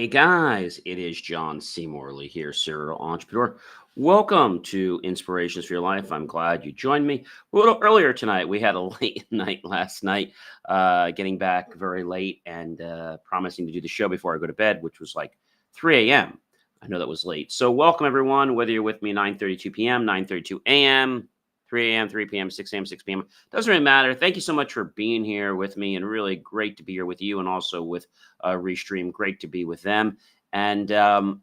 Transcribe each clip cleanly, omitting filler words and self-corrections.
Hey guys, it is John C. Morley here, serial entrepreneur. Welcome to Inspirations for Your Life. I'm glad you joined me. A little earlier tonight, we had a late night last night, getting back very late and promising to do the show before I go to bed, which was like 3 a.m. I know that was late. So welcome everyone, whether you're with me 9:32 p.m., 9:32 a.m., 3 a.m., 3 p.m., 6 a.m., 6 p.m. Doesn't really matter. Thank you so much for being here with me, and really great to be here with you and also with Restream. Great to be with them. And want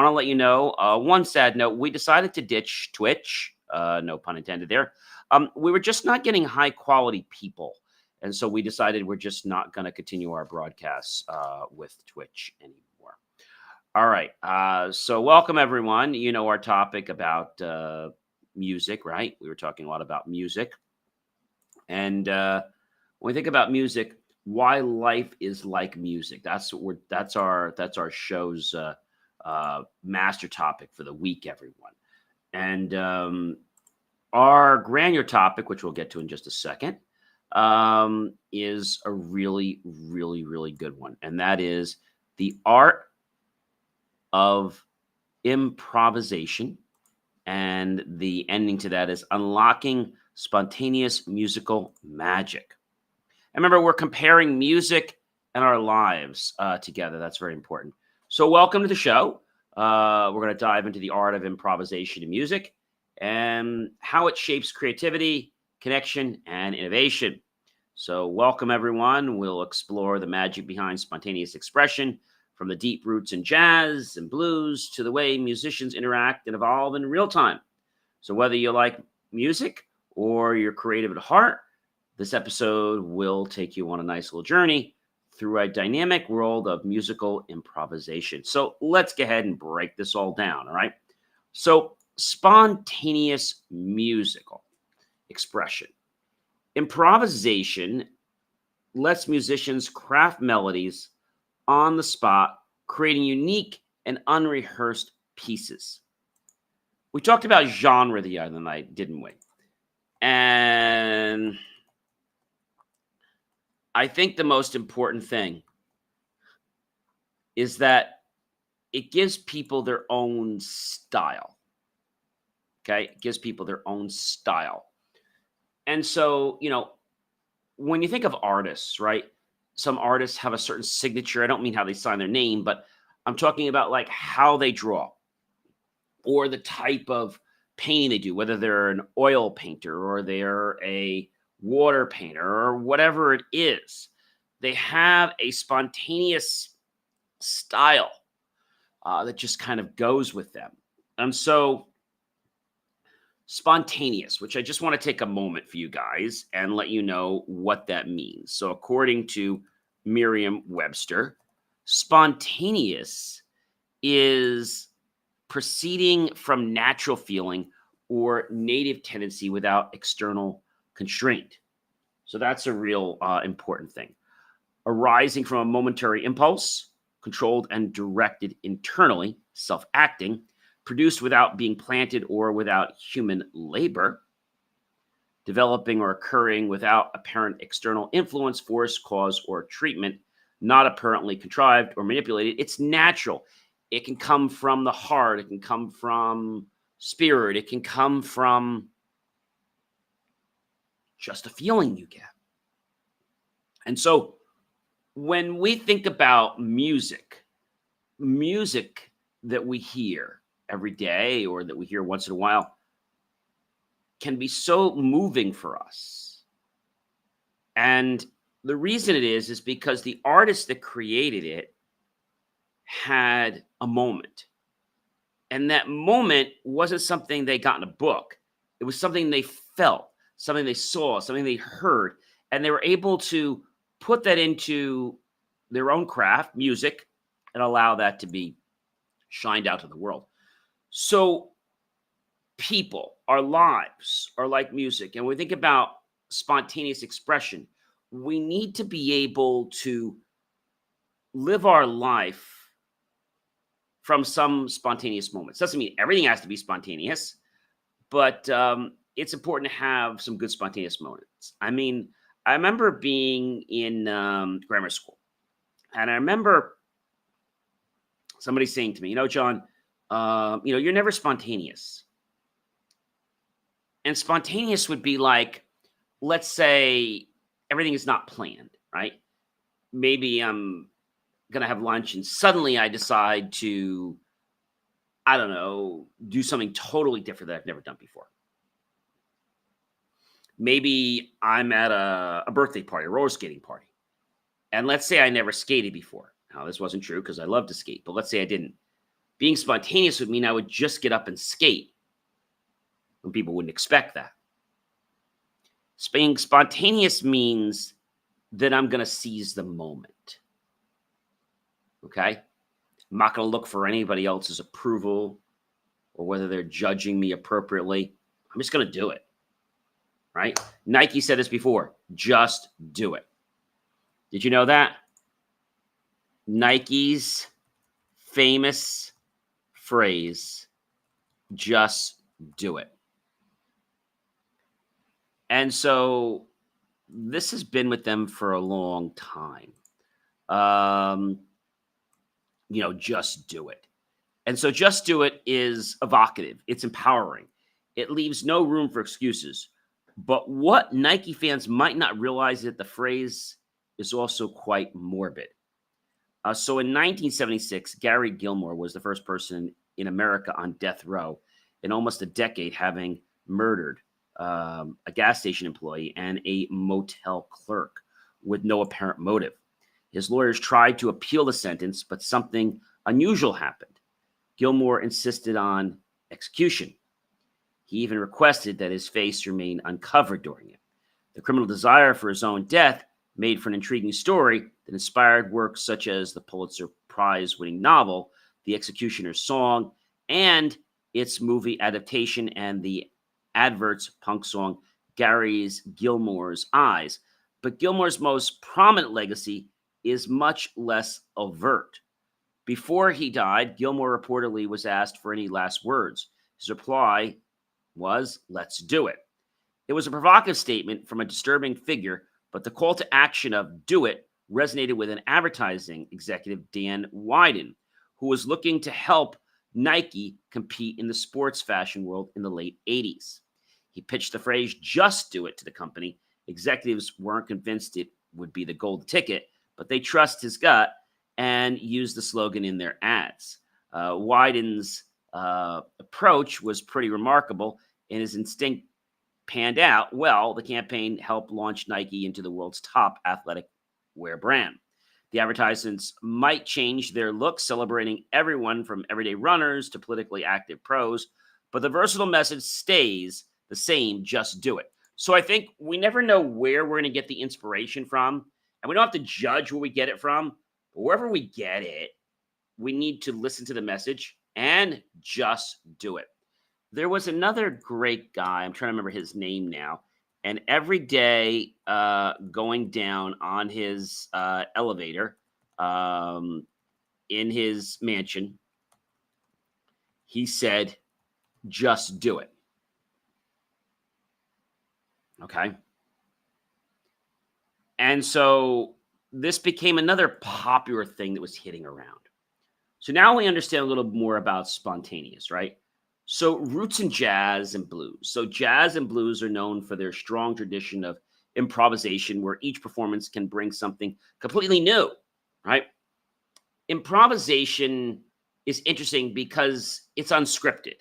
to let you know one sad note: we decided to ditch Twitch. No pun intended there. We were just not getting high quality people, and so we decided we're just not going to continue our broadcasts with Twitch anymore. All right. So welcome everyone. You know our topic about music, right? We were talking a lot about music, and when we think about music, why life is like music. That's our show's master topic for the week, everyone. And our granular topic, which we'll get to in just a second, is a really, really, really good one, and that is the art of improvisation. And the ending to that is unlocking spontaneous musical magic. And remember, we're comparing music and our lives together. That's very important. So welcome to the show. We're going to dive into the art of improvisation in music and how it shapes creativity, connection, and innovation. So welcome, everyone. We'll explore the magic behind spontaneous expression, from the deep roots in jazz and blues to the way musicians interact and evolve in real time. So whether you like music or you're creative at heart, this episode will take you on a nice little journey through a dynamic world of musical improvisation. So let's go ahead and break this all down, all right? So spontaneous musical expression. Improvisation lets musicians craft melodies on the spot, creating unique and unrehearsed pieces. We talked about genre the other night, didn't we? And I think the most important thing is that it gives people their own style. Okay? It gives people their own style. And so, when you think of artists, right? Some artists have a certain signature. I don't mean how they sign their name, but I'm talking about like how they draw or the type of painting they do, whether they're an oil painter or they're a water painter or whatever it is. They have a spontaneous style that just kind of goes with them. And so spontaneous, which I just want to take a moment for you guys and let you know what that means. So according to Merriam-Webster, spontaneous is proceeding from natural feeling or native tendency without external constraint. So that's a real important thing. Arising from a momentary impulse, controlled and directed internally, self-acting, produced without being planted or without human labor, developing or occurring without apparent external influence, force, cause, or treatment, not apparently contrived or manipulated. It's natural. It can come from the heart. It can come from spirit. It can come from just a feeling you get. And so when we think about music that we hear every day or that we hear once in a while can be so moving for us. And the reason it is because the artist that created it had a moment. And that moment wasn't something they got in a book. It was something they felt, something they saw, something they heard. And they were able to put that into their own craft, music, and allow that to be shined out to the world. So people, our lives are like music. And when we think about spontaneous expression, we need to be able to live our life from some spontaneous moments. Doesn't mean everything has to be spontaneous, but it's important to have some good spontaneous moments. I mean, I remember being in grammar school, and I remember Somebody's saying to me, John, you're never spontaneous. And spontaneous would be like, let's say everything is not planned, right? Maybe I'm going to have lunch and suddenly I decide to, I don't know, do something totally different that I've never done before. Maybe I'm at a birthday party, a roller skating party. And let's say I never skated before. Now, this wasn't true because I love to skate, but let's say I didn't. Being spontaneous would mean I would just get up and skate when people wouldn't expect that. Being spontaneous means that I'm going to seize the moment. Okay? I'm not going to look for anybody else's approval or whether they're judging me appropriately. I'm just going to do it. Right? Nike said this before. Just do it. Did you know that? Nike's famous phrase, just do it. And so this has been with them for a long time. Just do it. And so just do it is evocative. It's empowering. It leaves no room for excuses. But what Nike fans might not realize is that the phrase is also quite morbid. So in 1976, Gary Gilmore was the first person in America on death row in almost a decade, having murdered a gas station employee and a motel clerk with no apparent motive. His lawyers tried to appeal the sentence, but something unusual happened. Gilmore insisted on execution. He even requested that his face remain uncovered during it. The criminal desire for his own death made for an intriguing story that inspired works such as the Pulitzer Prize-winning novel, The Executioner's Song, and its movie adaptation and the adverts punk song, Gary's Gilmore's Eyes. But Gilmore's most prominent legacy is much less overt. Before he died, Gilmore reportedly was asked for any last words. His reply was, "Let's do it." It was a provocative statement from a disturbing figure, but the call to action of "do it" resonated with an advertising executive, Dan Wyden, who was looking to help Nike compete in the sports fashion world in the late 80s. He pitched the phrase "just do it" to the company. Executives weren't convinced it would be the gold ticket, but they trust his gut and used the slogan in their ads. Wyden's approach was pretty remarkable, and his instinct panned out well. The campaign helped launch Nike into the world's top athletic wear brand. The advertisements might change their look, celebrating everyone from everyday runners to politically active pros, but the versatile message stays the same: just do it. So I think we never know where we're going to get the inspiration from, and we don't have to judge where we get it from, but wherever we get it, we need to listen to the message and just do it. There was another great guy, I'm trying to remember his name now, and every day going down on his elevator in his mansion, he said, "Just do it." Okay? And so this became another popular thing that was hitting around. So now we understand a little more about spontaneous, right? So roots in jazz and blues. So jazz and blues are known for their strong tradition of improvisation, where each performance can bring something completely new, right? Improvisation is interesting because it's unscripted.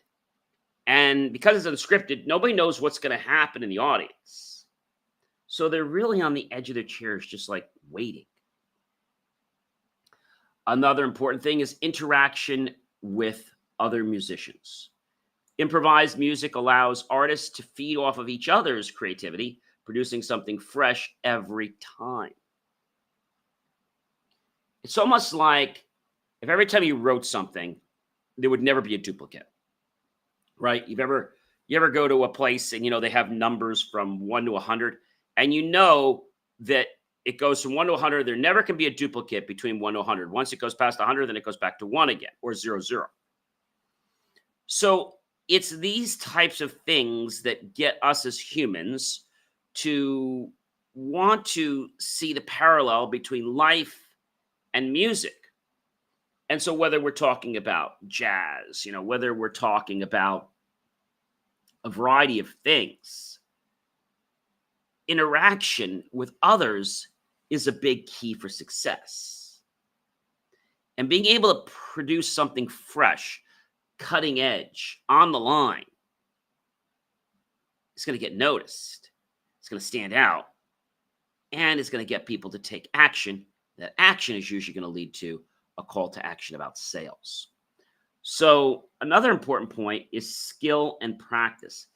And because it's unscripted, nobody knows what's going to happen in the audience. So they're really on the edge of their chairs, just like waiting. Another important thing is interaction with other musicians. Improvised music allows artists to feed off of each other's creativity, producing something fresh every time. It's almost like if every time you wrote something, there would never be a duplicate, right? You ever go to a place and they have numbers from 1 to 100, and that it goes from 1 to 100. There never can be a duplicate between 1 to 100. Once it goes past 100, then it goes back to 1 again, or 0, 0. So it's these types of things that get us as humans to want to see the parallel between life and music. And so whether we're talking about jazz, whether we're talking about a variety of things, interaction with others is a big key for success. And being able to produce something fresh, cutting edge, on the line, is going to get noticed. It's going to stand out, and it's going to get people to take action. That action is usually going to lead to a call to action about sales. So another important point is skill and practice.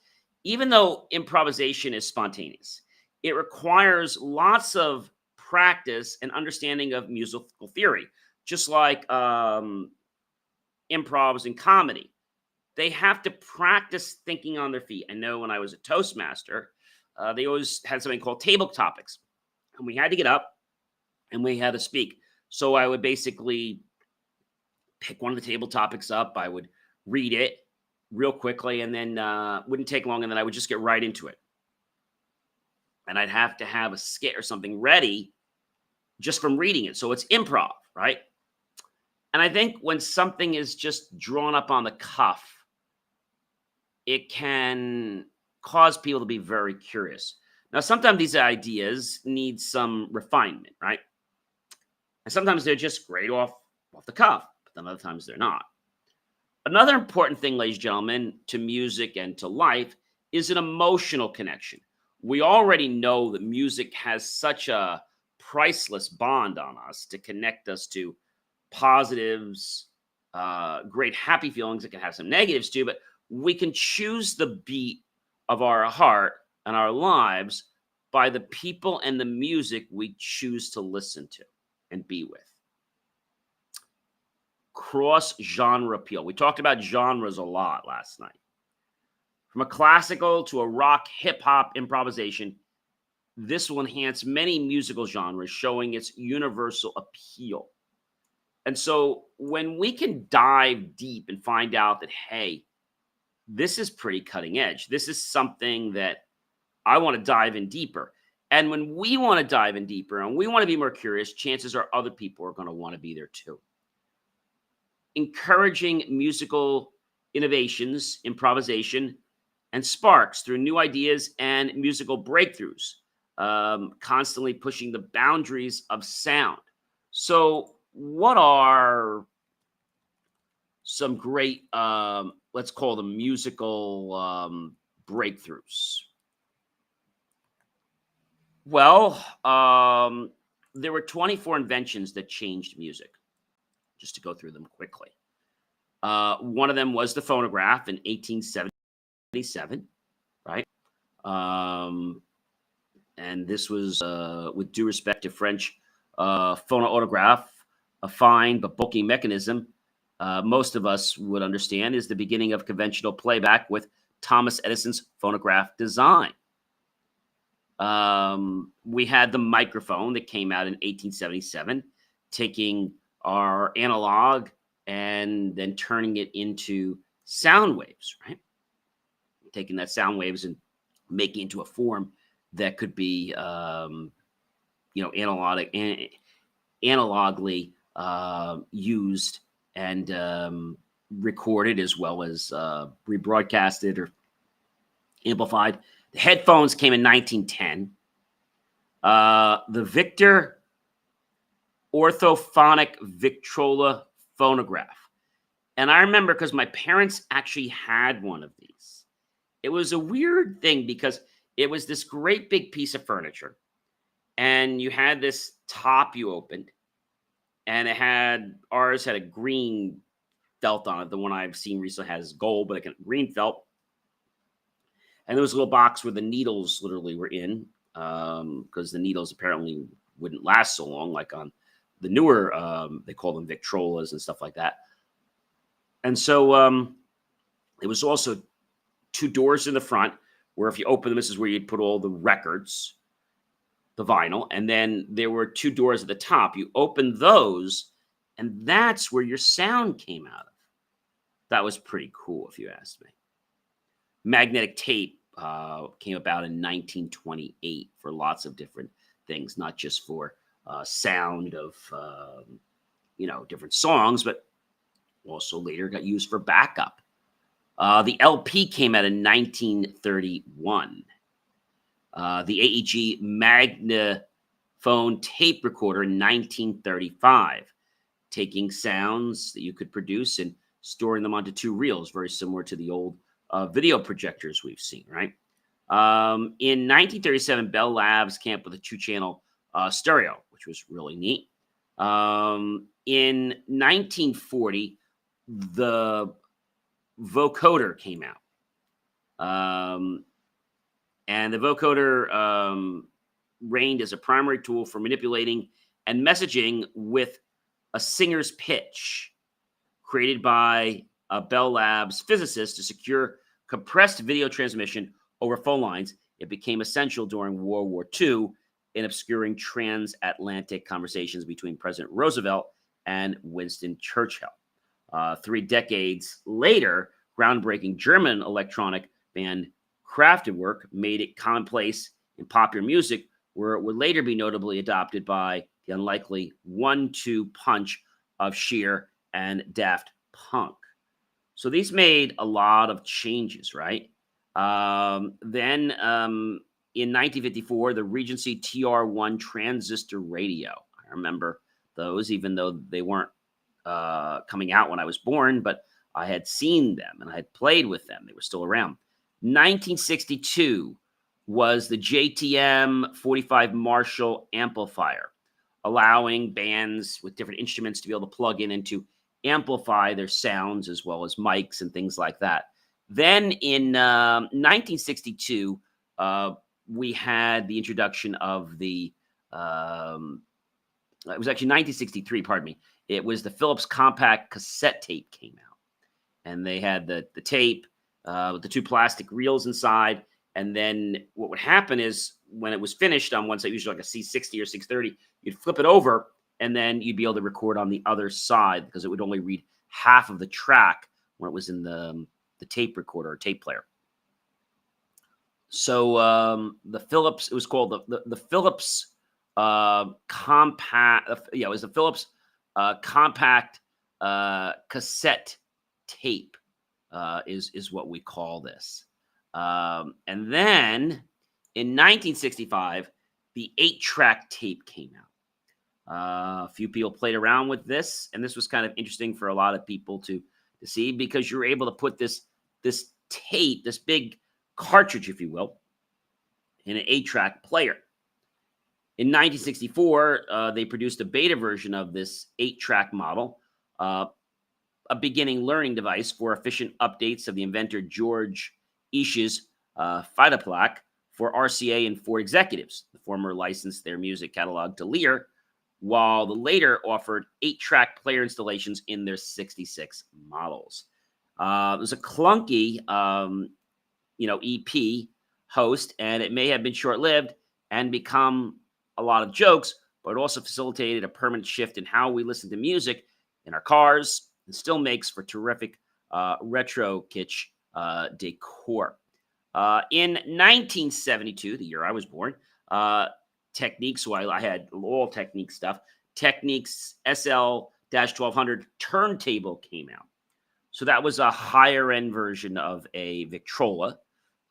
Even though improvisation is spontaneous, it requires lots of practice and understanding of musical theory, just like improvs in comedy. They have to practice thinking on their feet. I know when I was a Toastmaster, they always had something called table topics, and we had to get up and we had to speak. So I would basically pick one of the table topics up. I would read it real quickly, and then wouldn't take long, and then I would just get right into it. And I'd have to have a skit or something ready just from reading it. So it's improv, right? And I think when something is just drawn up on the cuff, it can cause people to be very curious. Now, sometimes these ideas need some refinement, right? And sometimes they're just great off the cuff, but then other times they're not. Another important thing, ladies and gentlemen, to music and to life is an emotional connection. We already know that music has such a priceless bond on us to connect us to positives, great happy feelings. It can have some negatives too, but we can choose the beat of our heart and our lives by the people and the music we choose to listen to and be with. Cross-genre appeal. We talked about genres a lot last night. From a classical to a rock, hip-hop improvisation, this will enhance many musical genres, showing its universal appeal. And so when we can dive deep and find out that, hey, this is pretty cutting edge. This is something that I want to dive in deeper. And when we want to dive in deeper and we want to be more curious, chances are other people are going to want to be there too. Encouraging musical innovations, improvisation, and sparks through new ideas and musical breakthroughs, constantly pushing the boundaries of sound. So what are some great, let's call them musical breakthroughs? Well, there were 24 inventions that changed music, just to go through them quickly. One of them was the phonograph in 1877, right? And this was, with due respect to French phonautograph, a fine but bulky mechanism most of us would understand is the beginning of conventional playback with Thomas Edison's phonograph design. We had the microphone that came out in 1877, taking our analog and then turning it into sound waves, right? Taking that sound waves and making it into a form that could be, analogically used and recorded, as well as rebroadcasted or amplified. The headphones came in 1910. The Victor orthophonic Victrola phonograph. And I remember because my parents actually had one of these. It was a weird thing because it was this great big piece of furniture. And you had this top you opened. And ours had a green felt on it. The one I've seen recently has gold, but a green felt. And there was a little box where the needles literally were in, because the needles apparently wouldn't last so long, like on the newer, they call them Victrolas and stuff like that. And so there was also two doors in the front where if you open them, this is where you'd put all the records, the vinyl. And then there were two doors at the top. You opened those, and that's where your sound came out of. That was pretty cool, if you asked me. Magnetic tape came about in 1928 for lots of different things, not just for sound of different songs, but also later got used for backup. The LP came out in 1931. The AEG Magnaphone tape recorder in 1935, taking sounds that you could produce and storing them onto two reels, very similar to the old video projectors we've seen, right? In 1937, Bell Labs came up with a two-channel stereo, which was really neat. In 1940, the vocoder came out. And the vocoder reigned as a primary tool for manipulating and messaging with a singer's pitch, created by Bell Labs physicists to secure compressed video transmission over phone lines. It became essential during World War II in obscuring transatlantic conversations between President Roosevelt and Winston Churchill. 3 decades later, groundbreaking German electronic band Kraftwerk made it commonplace in popular music, where it would later be notably adopted by the unlikely 1-2 punch of Cher and Daft Punk. So these made a lot of changes, right? Then in 1954, the Regency TR1 transistor radio. I remember those, even though they weren't coming out when I was born, but I had seen them and I had played with them. They were still around. 1962 was the JTM 45 Marshall amplifier, allowing bands with different instruments to be able to plug in and to amplify their sounds, as well as mics and things like that. Then in 1962, we had the introduction of the, it was actually 1963, pardon me. It was the Philips compact cassette tape came out. And they had the tape with the 2 plastic reels inside. And then what would happen is when it was finished on one side, usually like a C60 or 630, you'd flip it over and then you'd be able to record on the other side, because it would only read half of the track when it was in the tape recorder or tape player. So the Philips, it was called the Philips compact. It was the Philips compact cassette tape is what we call this. And then in 1965, the 8-track tape came out. A few people played around with this, and this was kind of interesting for a lot of people to see, because you're able to put this tape, this big cartridge, if you will, in an 8-track player. In 1964, they produced a beta version of this 8-track model, a beginning learning device for efficient updates of the inventor George Ish's Phytoplaque for RCA and Ford executives. The former licensed their music catalog to Lear, while the later offered 8-track player installations in their 66 models. It was a clunky, EP host, and it may have been short-lived and become a lot of jokes, but it also facilitated a permanent shift in how we listen to music in our cars, and still makes for terrific retro kitsch decor. In 1972, the year I was born, Technics, so I had all Technics stuff. Technics SL-1200 turntable came out. So that was a higher end version of a Victrola.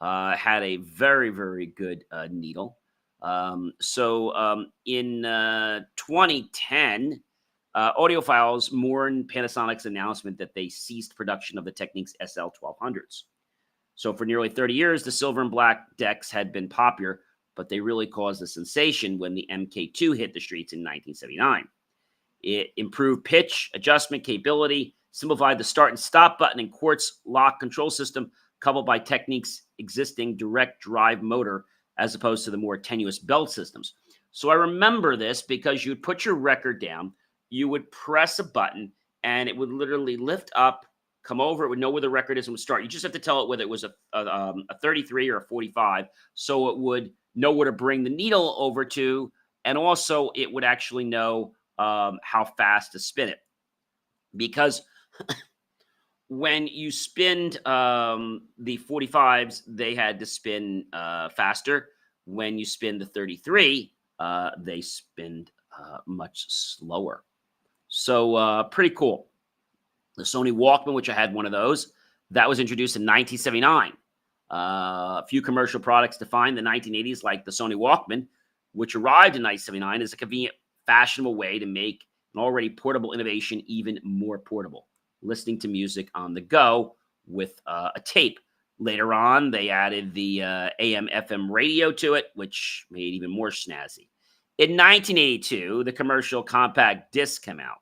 Had a very, very good needle. In 2010, Audiophiles mourned Panasonic's announcement that they ceased production of the Technics SL-1200s. So for nearly 30 years, the silver and black decks had been popular, but they really caused a sensation when the MK2 hit the streets in 1979. It improved pitch adjustment capability, simplified the start and stop button and quartz lock control system, coupled by Technics' existing direct drive motor, as opposed to the more tenuous belt systems. So I remember this because you'd put your record down, you would press a button, and it would literally lift up, come over, it would know where the record is and would start. You just have to tell it whether it was a 33 or a 45, so it would know where to bring the needle over to, and also it would actually know how fast to spin it. Because when you spinned the 45s, they had to spin faster. When you spin the 33, they spinned much slower. So pretty cool. The Sony Walkman, which I had one of those, that was introduced in 1979. A few commercial products defined the 1980s, like the Sony Walkman, which arrived in 1979 as a convenient, fashionable way to make an already portable innovation even more portable, listening to music on the go with a tape. Later on, they added the AM/FM radio to it, which made it even more snazzy. In 1982, the commercial compact disc came out.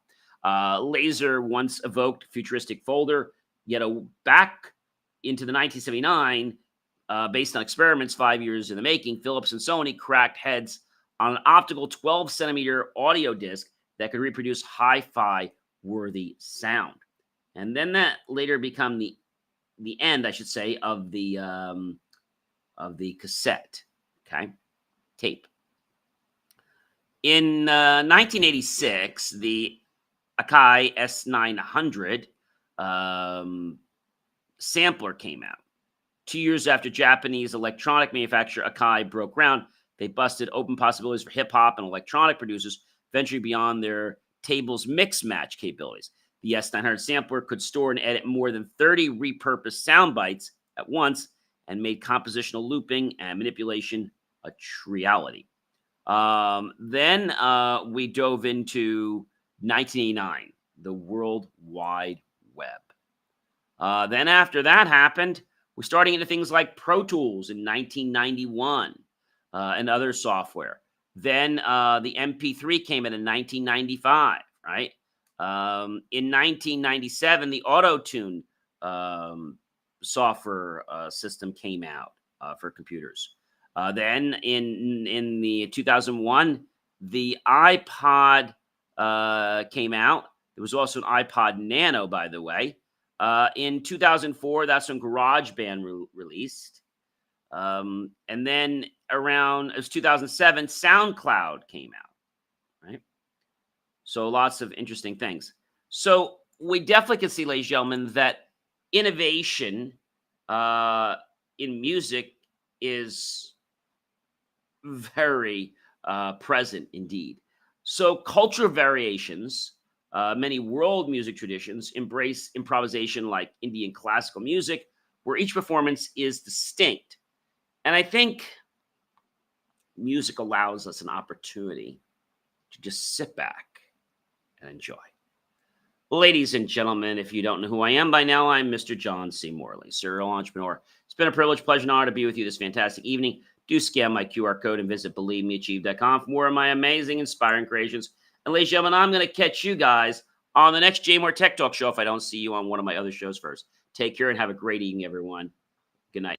Laser once evoked futuristic folder, yet back into the 1979, based on experiments 5 years in the making, Philips and Sony cracked heads on an optical 12-centimeter audio disc that could reproduce hi-fi worthy sound. And then that later became the end, I should say, of the cassette, okay, tape. In 1986, the Akai S900 sampler came out. 2 years after Japanese electronic manufacturer Akai broke ground, they busted open possibilities for hip-hop and electronic producers, venturing beyond their table's mix-match capabilities. The S900 sampler could store and edit more than 30 repurposed sound bites at once and made compositional looping and manipulation a reality. Then we dove into 1989, the World Wide Web. Then after that happened, we're starting into things like Pro Tools in 1991 and other software. Then the MP3 came in 1995, right? In 1997, the Auto-Tune software system came out for computers. Then in the 2001, the iPod came out. There was also an iPod Nano, by the way. In 2004, that's when GarageBand released. And then around, it was 2007, SoundCloud came out, right? So lots of interesting things. So we definitely can see, ladies and gentlemen, that innovation in music is very present indeed. So cultural variations, many world music traditions embrace improvisation like Indian classical music, where each performance is distinct. And I think music allows us an opportunity to just sit back and enjoy. Ladies and gentlemen, if you don't know who I am by now, I'm Mr. John C. Morley, serial entrepreneur. It's been a privilege, pleasure, and honor to be with you this fantastic evening. Do scan my QR code and visit BelieveMeAchieve.com for more of my amazing, inspiring creations. And ladies and gentlemen, I'm going to catch you guys on the next J More Tech Talk show if I don't see you on one of my other shows first. Take care and have a great evening, everyone. Good night.